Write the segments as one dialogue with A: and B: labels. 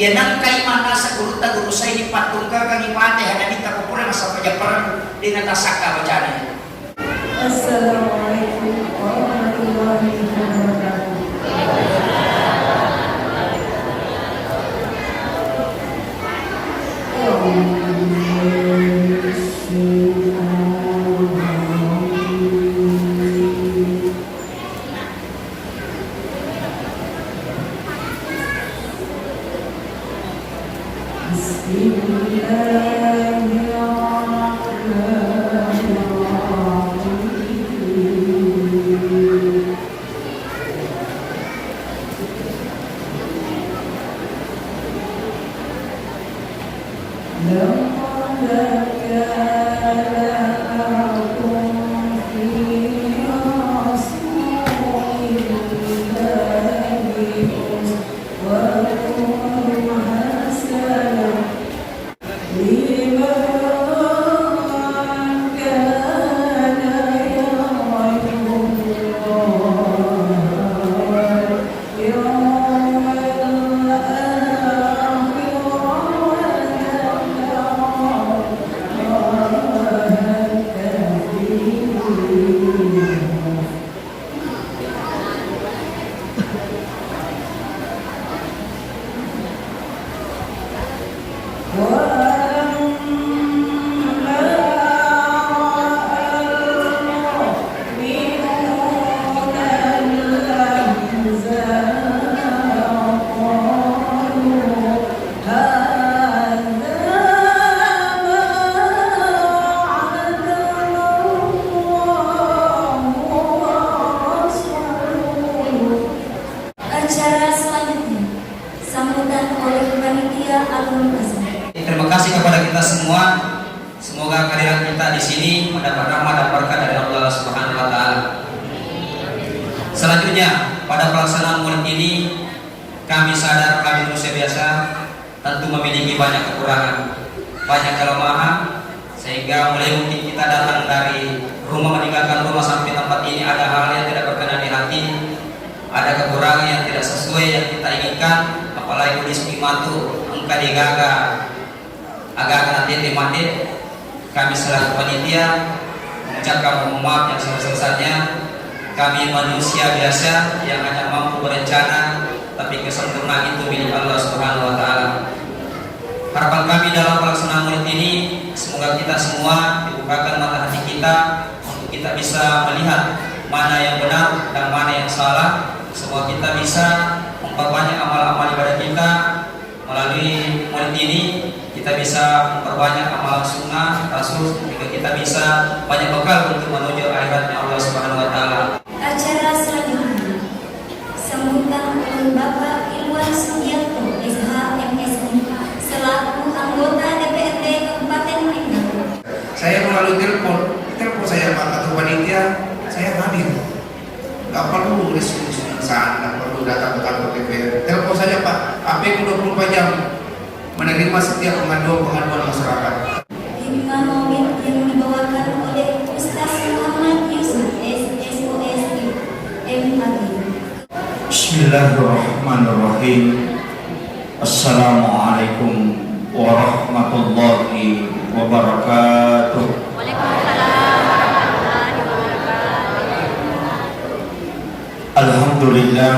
A: ya nangkai mana sa guru saya di patung kang ipate hada minta kupure masa pajaparan dengan tasaka bacanya.
B: Assalamualaikum warahmatullahi wabarakatuh.
A: Terima kasih kepada kita semua. Semoga kehadiran kita di sini mendapat rahmat dan berkah dari Allah Subhanahu wa taala. Selanjutnya, pada pelaksanaan Maulid ini kami sadar kami manusia biasa tentu memiliki banyak kekurangan, banyak kelemahan, sehingga mulai mungkin kita datang dari rumah meninggalkan rumah sampai tempat ini ada hal yang tidak berkenan di hati, ada kekurangan yang tidak sesuai yang kita inginkan, apalagi kondisi matu engkau digaga agak nanti mati. Kami selaku panitia mengucapkan mohon maaf yang sebesar-besarnya. Kami manusia biasa yang hanya mampu berencana, tapi kesempurnaan itu milik Allah Subhanahu wa taala. Harapan kami dalam pelaksanaan Maulid ini, semoga kita semua dibukakan mata hati kita untuk kita bisa melihat mana yang benar dan mana yang salah. Semoga kita bisa memperbanyak amal-amal ibadah kita melalui Maulid ini. Kita bisa memperbanyak amalan sunnah Rasul, sehingga kita bisa banyak bekal untuk menuju akhiratnya Allah Subhanahu wa taala.
C: Acara selanjutnya sambutan oleh Bapak Irwan Sugiarto SHMSI selaku anggota DPRD Kabupaten Malang.
D: Saya melalui telepon saya Pak Ketua Panitia, saya hadir. Gak perlu diskusi saat, gak perlu datang ke kantor DPR. Telepon saja Pak, HP 24 jam menerima setiap pengaduan masyarakat.
C: Hikmah Maulid yang dibawakan oleh Ustaz Muhammad Yusuf SSOSI MAG.
E: Bismillahirrahmanirrahim. Assalamualaikum warahmatullahi wabarakatuh.
C: Waalaikumsalam warahmatullahi wabarakatuh.
E: Alhamdulillah,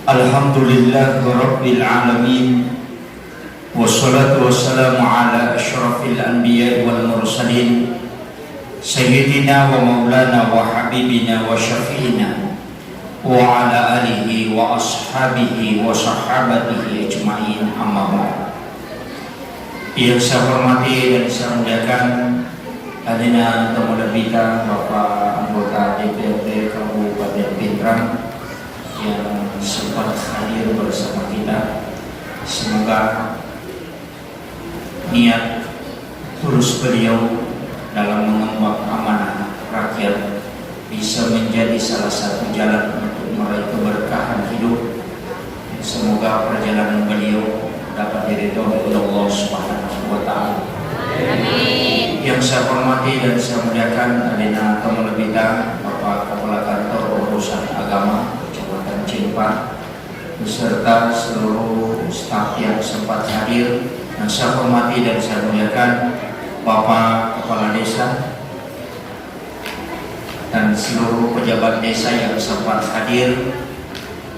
E: alhamdulillah rabbil alamin. Wassalatu wassalamu ala asyrafil anbiya wal mursalin sayyidina wa maulana wa habibina wa syafi'ina wa ala alihi wa ashabihi wa sahabatihi ajma'in, amma ba'd. Yang saya hormati dan saya muliakan hadirin tamu kita, Bapak anggota DPRD Kabupaten Pindrang yang sempat hadir bersama kita. Semoga niat tulus beliau dalam mengemban amanah rakyat bisa menjadi salah satu jalan untuk meraih keberkahan hidup. Semoga perjalanan beliau dapat diridhoi oleh Allah Subhanahu wa taala. Amin. Yang saya hormati dan saya muliakan adina tamu kita, Bapak Kepala Kantor Urusan Agama Kecamatan Cimpa beserta seluruh hadir. Yang saya hormati dan saya muliakan Bapak Kepala Desa dan seluruh pejabat desa yang sempat hadir,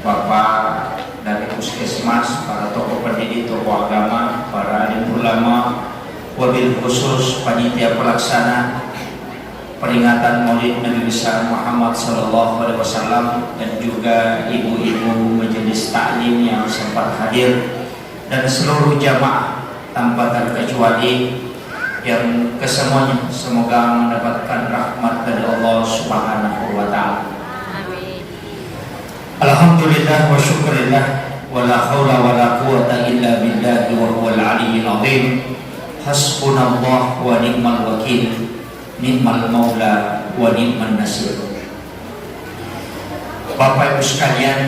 E: Bapak dari Puskesmas, para tokoh pendidik, tokoh agama, para alim ulama, wabil khusus panitia pelaksana peringatan Maulid Nabi besar Muhammad SAW, dan juga ibu-ibu majelis taklim yang sempat hadir, dan seluruh jamaah tanpa terkecuali yang kesemuanya semoga mendapatkan rahmat dari Allah Subhanahu wa Ta'ala.
C: Amin.
E: Alhamdulillah wa syukurillah wa la hawla wa la quwata illa billahi wa huwal aliyyil azim. Hasbunallah wa ni'mal wakil, ni'mal maula wa ni'man nasir. Bapak Ibu sekalian,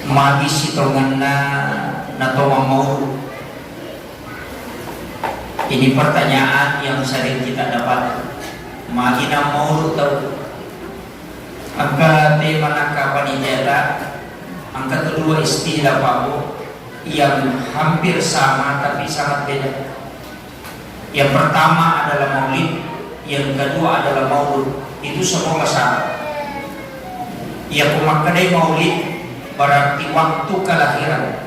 E: magi sitonganna natoma mau. Ini pertanyaan yang sering kita dapat. Magi na mau tahu. Angka tema naka panijata, angka kedua istilah Paku yang hampir sama tapi sangat beda. Yang pertama adalah maulid, yang kedua adalah maulud. Itu semua sama. Ia pemakadai maulid berarti waktu kelahiran.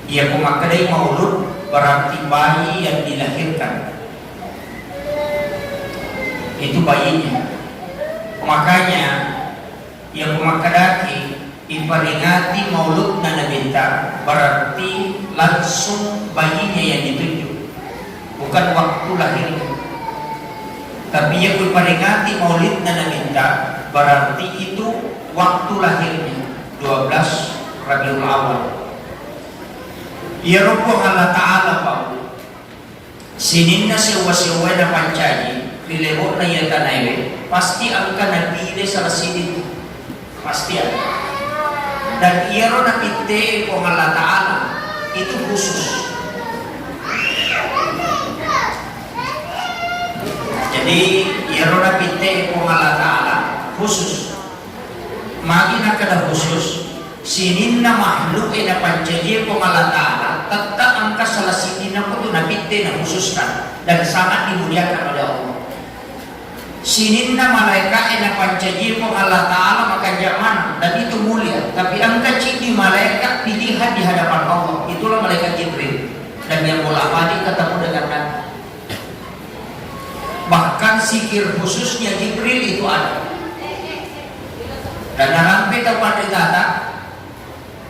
E: Ia pemakadai maulud berarti bayi yang dilahirkan. Itu bayinya. Makanya yang pemakadaki iperingati maulud nana bintar berarti langsung bayinya yang ditunjuk, bukan waktu lahirnya. Tapi yang iperingati maulid nana bintar berarti itu waktu lahirnya, 12 Rabiul Awal. Ya Rabbu Allah Ta'ala Pak, sininna sewa-sewa na pancaji dilewot na yata na iwe, pasti angka nabili sa rasidin, pasti ada. Dan iyaro na pinte kung Allah Ta'ala itu khusus. Jadi iyaro na pinte kung Allah Ta'ala khusus. Magi na kada khusus, sinin na makhluk na pancaji kung Allah Ta'ala tetap angka salah sinin na po na pinte na khususkan dan sangat dimuliakan oleh Allah. Sinin na malaikat na pancaji kung Allah Ta'ala maka zaman dan itu mulia. Tapi angka cini malaikat dilihat di hadapan Allah, itulah malaikat Jibril, dan yang bolak-balik ketemu dengan Nabi. Bahkan sikir khususnya Jibril itu ada. Dan dalam peta data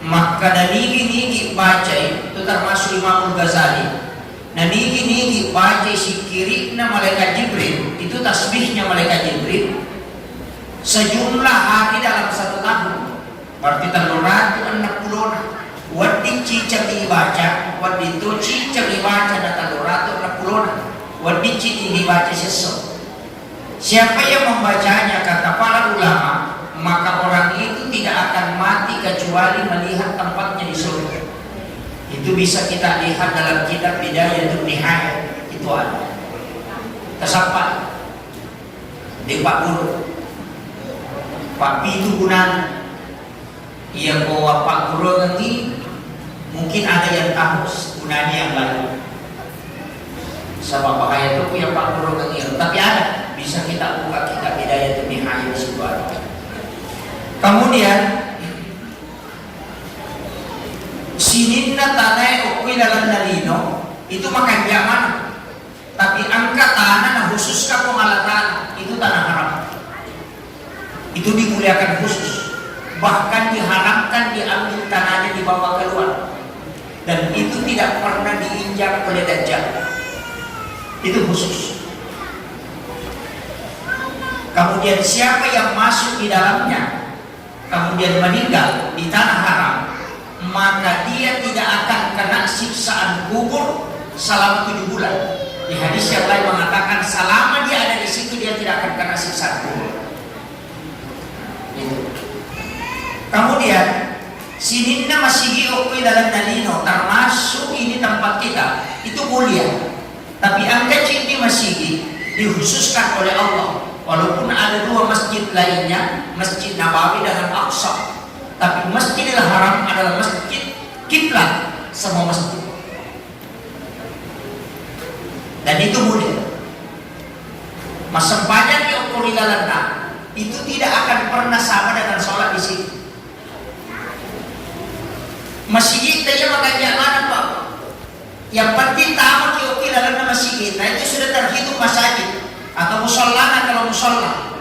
E: maka nigi baca itu termasuk Imam Ghazali. Nigi baca sikiri na malaikat Jibril itu tasbihnya malaikat Jibril sejumlah hari dalam satu tahun. Berarti 360 wadi cicak dibaca, wadi itu cicak dibaca dan 360 wadi cicak dibaca sesuatu. Siapa yang membacanya kata para ulama, maka orang itu tidak akan mati kecuali melihat tempatnya di surga. Itu bisa kita lihat dalam kitab Bidayatul Nihayah, itu ada. Kesampai di Pak Guru, Pak Pitu Gunan, ia bawa Pak Guru ini, mungkin ada yang tahu gunanya yang lain. Sama bahaya itu punya Pak Guru ini, tapi ada. Bisa kita buka kitab Bidayatul Nihayah di situ ada. Kemudian sininna tanay ukwi dalam nalino itu makan zaman, tapi angka tanah na khusus ka kung ala tanah itu tanah haram. Itu dimuliakan khusus, bahkan diharamkan diambil tanahnya dibawa keluar, dan itu tidak pernah diinjak oleh Dajjal. Itu khusus. Kemudian siapa yang masuk di dalamnya kemudian meninggal di tanah haram, maka dia tidak akan kena siksaan kubur selama 7 bulan. Di hadis yang lain mengatakan selama dia ada di situ dia tidak akan kena siksaan kubur. Kemudian sininna masih diokui dalam dalino, termasuk ini tempat kita itu mulia. Tapi angka cindi masih dikhususkan oleh Allah. Walaupun ada 2 masjid lainnya, Masjid Nabawi dengan Aqsa, tapi Masjidil Haram adalah masjid kiblat semua masjid. Dan itu mudah. Mas sembahyang di ukuri lalana itu tidak akan pernah sama dengan sholat di sini. Masjid saja makanya mana Pak? Yang penting tamat di ukuri lalana masjid. Nah itu sudah terhitung masjid atau musola kalau musola.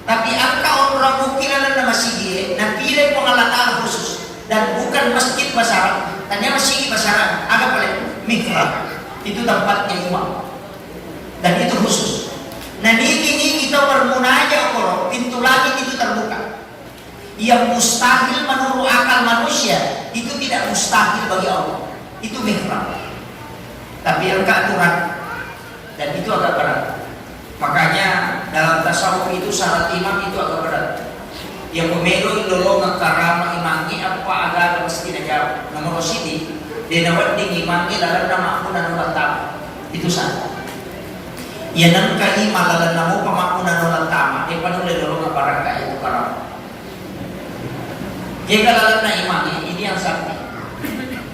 E: Tapi angka orang ukuri lalana masjid, nah pilih pengalatan khusus dan bukan masjid masyarakat. Tanya masjid masyarakat. Agak boleh mihrab itu tempatnya imam dan itu khusus. Nah ini kita bermunajat kalau pintu langit itu terbuka. Yang mustahil menurut akal manusia itu tidak mustahil bagi Allah. Itu mihrab. Tapi yang aturan dan itu agak berat. Makanya dalam tasawuf itu syarat imam itu agak berat. Yang pemelu indolong karama imangi apa agak mesti jawab. Nomor sini denawat di imangi dalam nama aku dan ulama itu syarat. Ya nangka imalalan namu pamakunan ulang tama dia panulai dorong barang kaya itu karam. Jika lalan na imamnya ini yang sakti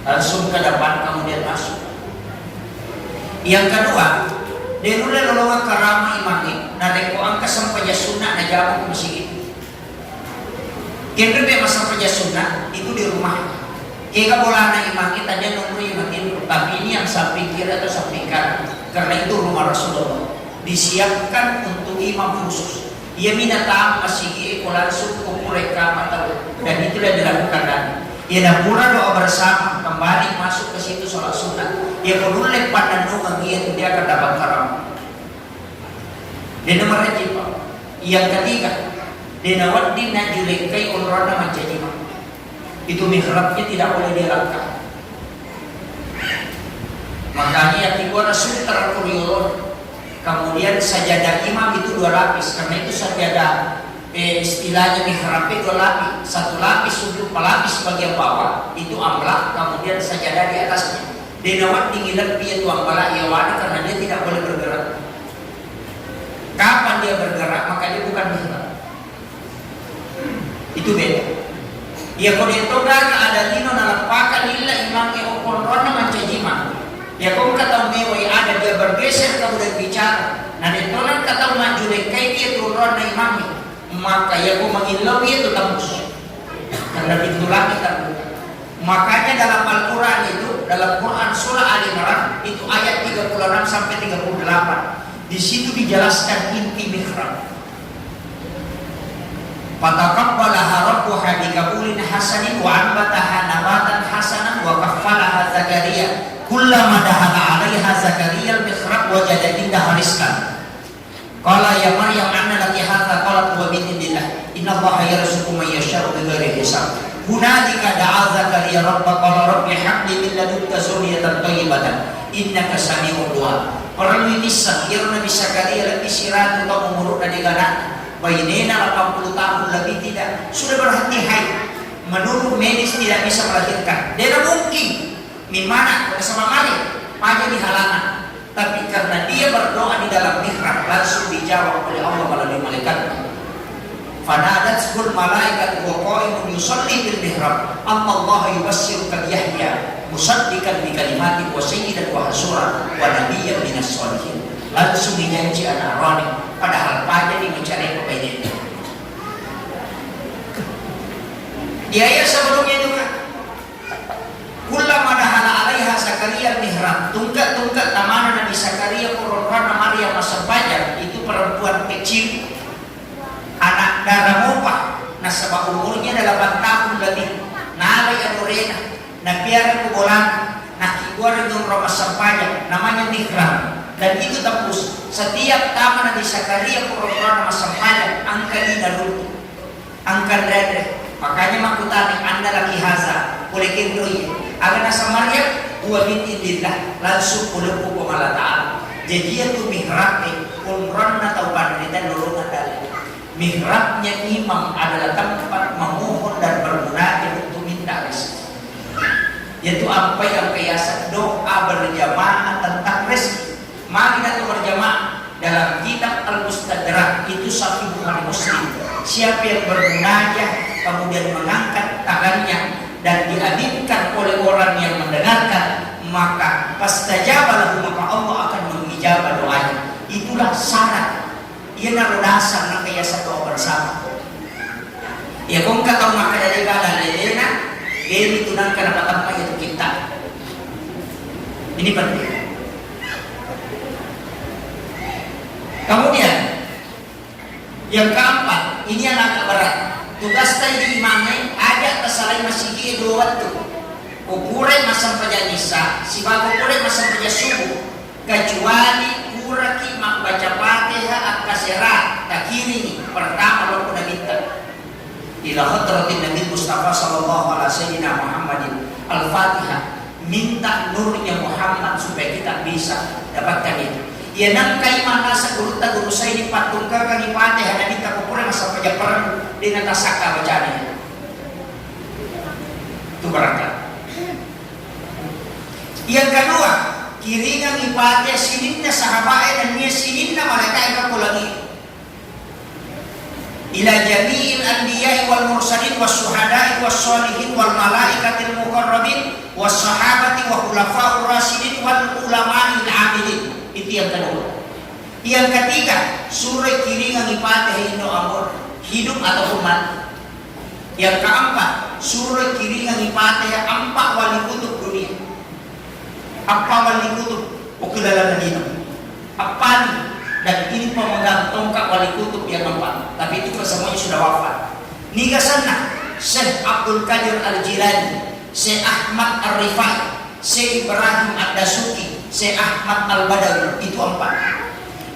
E: langsung ke depan kemudian masuk. Yang kedua dia nulai lolongan karama imamnya nadeko angka sampainya sunnah na jawab ke masjid. Kira dia masa sampainya sunnah itu di rumah. Jika bola na imamnya tanya nomor imamnya tapi ini yang saya pikir atau saya pikirkan karena itu rumah Rasulullah disiapkan untuk imam khusus. Ia minta tahu masih langsung mereka atau dan itulah dilakukan dan ia dah pura doa bersama kembali masuk ke situ sholat sunat. Ia perlu lepas dan doa dia akan dapat karam. Dan nomor ketiga, yang ketiga, denawat dina julekai ulrana menjadi itu mihrabnya tidak boleh dilangkah. Makanya yang tiga Rasul terkuriolon. Kemudian sajadah imam itu 2 lapis. Karena itu sajadah istilahnya mihrab 2 lapis. 1 lapis untuk pelapis bagian bawah itu amlak. Kemudian sajadah di atasnya. Denawat dingilan dia itu amlak ya wadi karena dia tidak boleh bergerak. Kapan dia bergerak maka dia bukan mihrab. Itu beda. Ya kalau dia toga ada lino dalam pakal illa imam ke okonrona mancajima. Ya kau kata mewah ada dia bergeser kemudian bicara. Nah ditolan kata maju dekai dia turun na imamnya. Maka ya kau mengilau dia itu tembus. Karena pintu langit terbuka. Makanya dalam Al-Quran itu dalam Quran surah Ali Imran itu ayat 36 sampai 38. Di situ dijelaskan inti mihrab. Fataqabbalaha rabbuha biqabulin hasanin wa anbataha nabatan hasanan wa kaffalaha Zakaria. Kullama dahala 'alaiha Zakaria al-mihrab wajada indaha rizqan. Qala ya Maryam anna laki hadza qalat huwa min indillah. Innallaha yarzuqu man yasha'u bighairi hisab. Hunalika da'a Zakaria rabbahu qala rabbi habli min ladunka dzurriyyatan thayyibatan innaka sami'ud du'a. Perlu ini sakir Nabi Zakaria lebih siratu atau umur dan negara bainena 80 tahun lebih tidak sudah berhenti haid. Menurut medis tidak bisa melahirkan. Dia mungkin Mimana bersama Maryam pada di halaman, tapi karena dia berdoa di dalam mihrab langsung dijawab oleh Allah melalui malaikat. Fanadatul malaikat wa qa'imun yusalli bil mihrab Allah yubassiruka bi Yahya musaddiqan bi kalimatin wa sayyidan wa hasura wa nabiyyan minas sholihin. Langsung dijanji anak Rani padahal pada dia mencari pembedanya. Di ayat sebelumnya itu kan Kullama dahala 'alaiha Zakaria mihrab. Tungkat tamana Nabi Zakaria perempuan Maryam Masabajar itu perempuan kecil anak darah mopah. Nasabah umurnya 8 tahun lebih. Nalai adorena. Nabiar kubolan. Nakikuar dengan Roma Sabajar. Namanya mihrab. Dan itu tembus. Setiap taman Nabi Zakaria perempuan Masabajar angka dinarut. Angka dada. Makanya makutani anda lagi haza. Boleh kendoi. Agar nasa Maryam huwa min indillah langsung oleh hukum Allah Ta'ala. Jadi itu mihrabnya umran atau panditan nolongan dalil. Mihrabnya imam adalah tempat memohon dan bermunajat untuk minta rezeki. Yaitu apa yang kiasan doa berjamaah tentang rezeki. Mari kita berjamaah dalam kitab Al-Mustadrak itu Sahih Bukhari Muslim. Siapa yang bermunajat kemudian mengangkat tangannya dan diaminkan oleh orang yang mendengarkan, maka pastajaba lahu, maka Allah akan mengijabah doanya. Itulah syarat. Ia naruh dasar na kaya sa doa bersama. Ya kung kataw makadali ka na lelena, demi tunang ka na matamay itu kita. Ini penting. Kemudian yang keempat, ini yang agak berat. Tugas tayo di imamnya ada kesalay masigi dua tu. Ukuran masam paja nisa, si bago ukuran masam paja subuh. Kecuali kuraki membaca Fatihah at kasira takiri pertama lo pun minta. Ila hadratin Nabi Mustafa sallallahu alaihi wasallam Muhammadin Al-Fatihah, minta nurnya Muhammad supaya kita bisa dapatkan itu. Ya nang kay mana sa guru saya ini patungka kan Fatihah dan minta kukuran masa paja perang dengan tasaka bacaannya. Itu barangkali. Yang kedua, kiringan ibadah sinin na sahabat dan niya sinin na malaikat kapulangi. Ila jami'il anbiya'i wal mursalin was syuhada'i was sholihin wal malaikatil muqarrabin was sahabati wa khulafa'ur rasyidin wal ulama'il amilin. Itu yang kedua. Yang ketiga, surah kiringan ibadah ino amor hidup ataupun mati. Yang keempat, surah kiringan ibadah empat wali kutub dunia. Apa wali kutub? Ukilala na dino. Apa ni? Dan ini pemegang tongkat wali kutub yang keempat. Tapi itu semuanya sudah wafat. Niga sana, Syekh Abdul Qadir Al-Jilani, Syekh Ahmad Ar-Rifai, Syekh Ibrahim Ad-Dasuki, Syekh Ahmad Al-Badawi. Itu empat.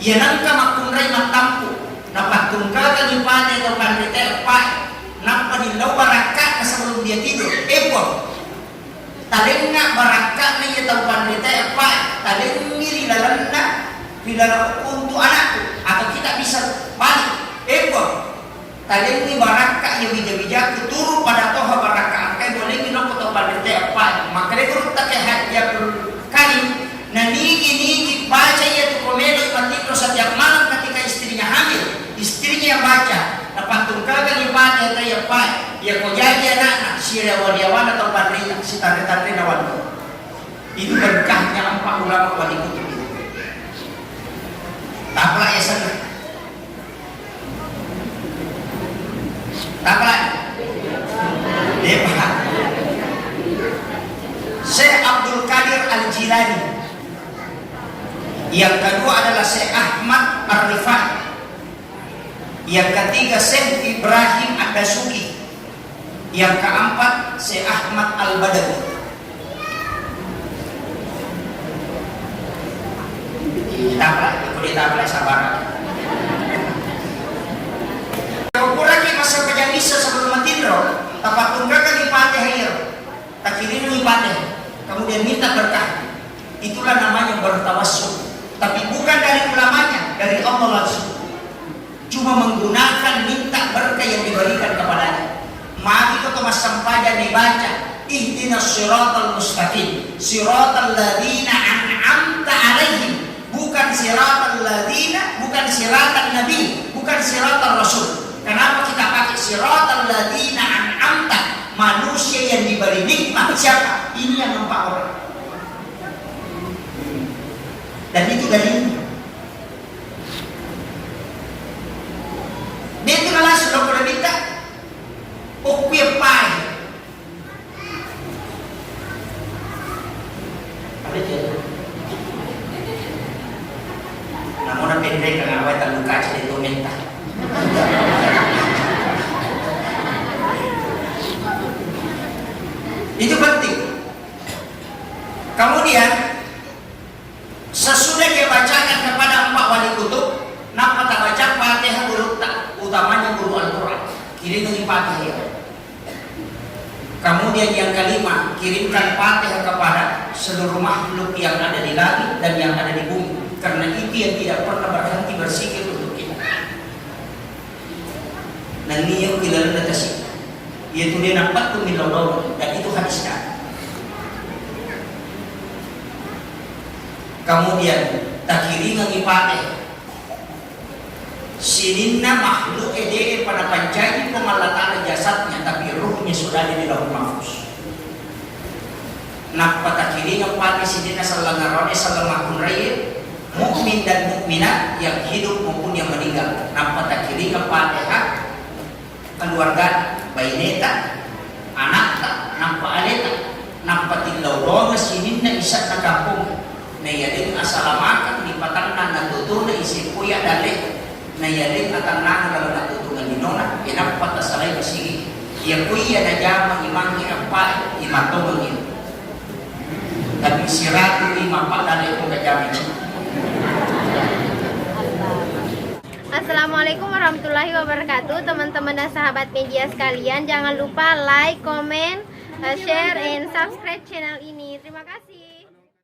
E: Ya nangka makunray matampu. Napatungkakan ibadah atau pandita pai. Nampak nilaw barakat na sebelum dia tidur. Taling nga barakat na iya tahu pandita apa, taling ngiri lalanda bila untuk anakku atau kita bisa balik. Taling ni barakat yang bija-bija turun pada toha barakat angkai boleh kita tahu pandita apa. Maka dia kurang tak ya kali. Nah niki baca ya tu komelo imatiko setiap malam ketika istrinya hamil, istrinya yang baca. Napatungkagan ibadah tayo pa, ya ko jadi anak si Rewadiawan atau Padrina, si Tante-Tante Nawan. Itu berkahnya empat ulama wali kutub itu. Taplah ya sana. Taplah. Depa. Syekh Abdul Qadir Al-Jilani. Yang kedua adalah Syekh Ahmad Ar-Rifai. Yang ketiga Syekh Ibrahim Ad-Dasuki. Yang keempat Syekh Ahmad Al-Badawi. Ditaplah sabar. Kurang masa pejamisa sebelum matindro, tapat tunggakan ibadah air, tak kirim ibadah, kemudian minta berkah. Itulah namanya bertawassul. Tapi bukan dari ulamanya, dari Allah langsung. Cuma menggunakan minta berkah yang diberikan kepadanya. Mari kita sampaja dibaca ihdinas siratal mustaqim siratal ladzina an'amta alaihim, bukan siratal ladzina, bukan siratal nabi, bukan siratal rasul. Kenapa kita pakai siratal ladzina an'amta? Manusia yang diberi nikmat siapa? Ini yang nampak orang. Dan itu dalilnya. Dia itu malah sudah pernah minta ukir pai. Ada jadi. Namun ada pendek dengan awal terluka jadi itu minta. Itu penting. Kemudian sesudah dia bacakan kepada empat wali kutub, nak tak baca Fatihah dulu tak, utamanya guru Al-Quran. Kirim Fatihah. Kemudian yang kelima, kirimkan Fatihah kepada seluruh makhluk yang ada di langit dan yang ada di bumi, karena itu yang tidak pernah berhenti bersikir untuk kita. Dan niat kilala datasi, yaitu dia nampak tu milaudau, dan itu hadisnya. Kemudian takiringan ibadah sininna makhluk ede pada panjang pengalatan jasadnya, tapi ruhnya sudah di lauh mahfuz. napatakiling ang pati sini na sa langaron sa lamakun rayi mukmin dan mukminat yang hidup maupun yang meninggal. Napatakiling ang Fatihah keluarga baineta anak nampaaleta nampatilaw nga sinin na isa na kampung na yaling asalamakan ni patang na natuto na isip kuya dali na yaling atang na natutungan ni nona inampatasalay masigi iya kuya na jamang imangi ang pa imatulungin tapi siratu imapadali ko kajami.
C: Assalamualaikum warahmatullahi wabarakatuh, teman-teman dan sahabat media sekalian. Jangan lupa like, comment, share, and subscribe channel ini. Terima kasih.